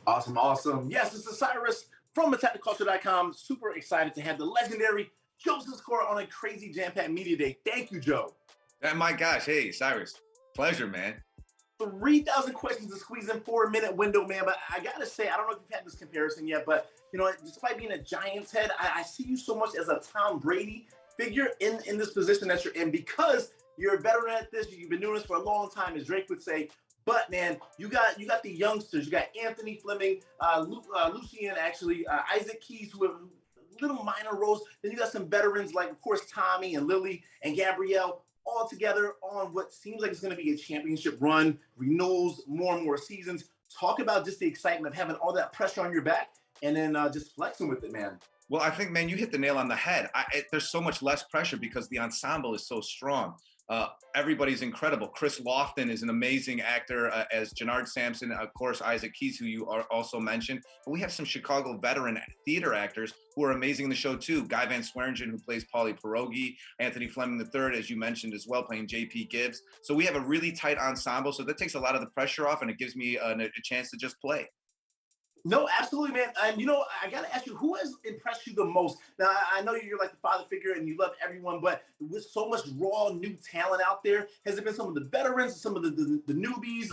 Awesome, awesome. Yes, this is Cyrus from attacktheculture.com. Super excited to have the legendary Joseph Sikora on a crazy jam-packed media day. Thank you, Joe. Oh my gosh, hey, Cyrus. Pleasure, man. 3,000 questions to squeeze in 4-minute window, man. But I gotta say, I don't know if you've had this comparison yet, but despite being a Giants head, I see you so much as a Tom Brady figure in this position that you're in because you're a veteran at this. You've been doing this for a long time, as Drake would say. But man, you got the youngsters. You got Anthony Fleming, Lucien, actually, Isaac Keys, who have little minor roles. Then you got some veterans like, of course, Tommy and Lili and Gabrielle, all together on what seems like it's going to be a championship run, renewals, more and more seasons. Talk about just the excitement of having all that pressure on your back and then just flexing with it, man. Well, I think, man, you hit the nail on the head. There's so much less pressure because the ensemble is so strong. Everybody's incredible. Chris Lofton is an amazing actor as Jannard Sampson. Of course, Isaac Keys, who you also mentioned. But we have some Chicago veteran theater actors who are amazing in the show, too. Guy Van Sweringen, who plays Paulie Pierogi. Anthony Fleming III, as you mentioned as well, playing J.P. Gibbs. So we have a really tight ensemble. So that takes a lot of the pressure off, and it gives me a chance to just play. No, absolutely, man. And I got to ask you, who has impressed you the most? Now, I know you're like the father figure and you love everyone, but with so much raw new talent out there, has it been some of the veterans, some of the newbies?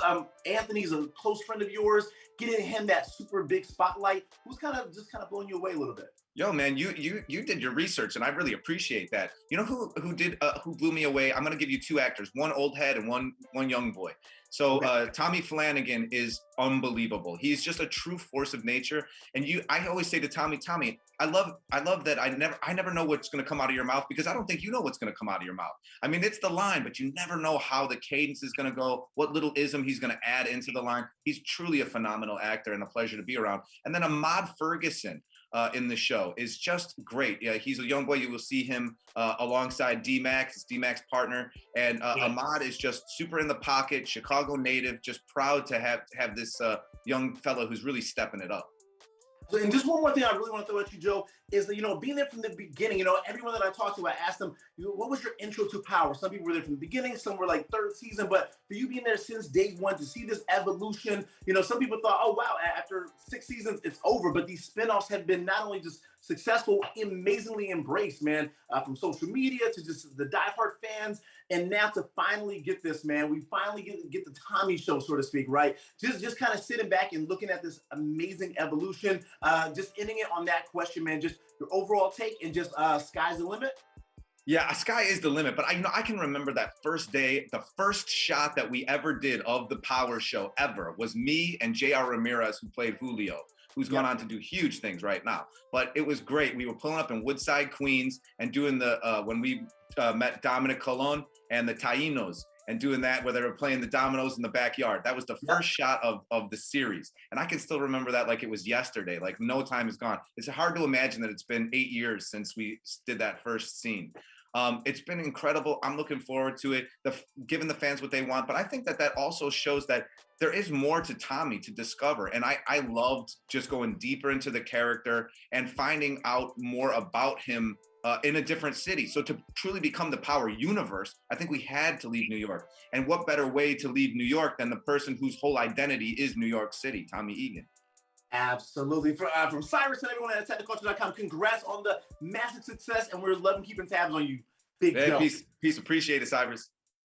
Anthony's a close friend of yours, getting him that super big spotlight. Who's kind of blowing you away a little bit? Yo, man, you did your research, and I really appreciate that. You know who blew me away? I'm gonna give you two actors, one old head and one young boy. So Tommy Flanagan is unbelievable. He's just a true force of nature. And I always say to Tommy, I love that I never know what's gonna come out of your mouth because I don't think you know what's gonna come out of your mouth. I mean, it's the line, but you never know how the cadence is gonna go, what little ism he's gonna add into the line. He's truly a phenomenal actor and a pleasure to be around. And then Ahmad Ferguson. In the show is just great. Yeah, he's a young boy. You will see him alongside D-Max, his D-Max partner. And Ahmad is just super in the pocket, Chicago native, just proud to have this young fellow who's really stepping it up. So, and just one more thing I really want to throw at you, Joe, is that, being there from the beginning, everyone that I talked to, I asked them, what was your intro to Power? Some people were there from the beginning, some were like third season, but for you being there since day one to see this evolution, some people thought, oh, wow, after 6 seasons, it's over. But these spinoffs have been not only just successful, amazingly embraced, man, from social media to just the diehard fans. And now to finally get this, man, we finally get the Tommy show, so to speak, right? Just kind of sitting back and looking at this amazing evolution, just ending it on that question, man, just your overall take and just sky's the limit. Yeah, sky is the limit. But I can remember that first day, the first shot that we ever did of the Power show ever was me and J.R. Ramirez, who played Julio, who's gone on to do huge things right now. But it was great. We were pulling up in Woodside, Queens, and doing when we met Dominic Colon and the Taínos, and doing that where they were playing the dominoes in the backyard. That was the first shot of the series. And I can still remember that like it was yesterday, like no time is gone. It's hard to imagine that it's been 8 years since we did that first scene. It's been incredible. I'm looking forward to it, giving the fans what they want. But I think that also shows that there is more to Tommy to discover. And I loved just going deeper into the character and finding out more about him in a different city. So to truly become the Power universe, I think we had to leave New York. And what better way to leave New York than the person whose whole identity is New York City, Tommy Egan. Absolutely. From Cyrus and everyone at takeover.com, congrats on the massive success, and we're loving keeping tabs on you. Big Joe. Peace. Appreciate it, Cyrus.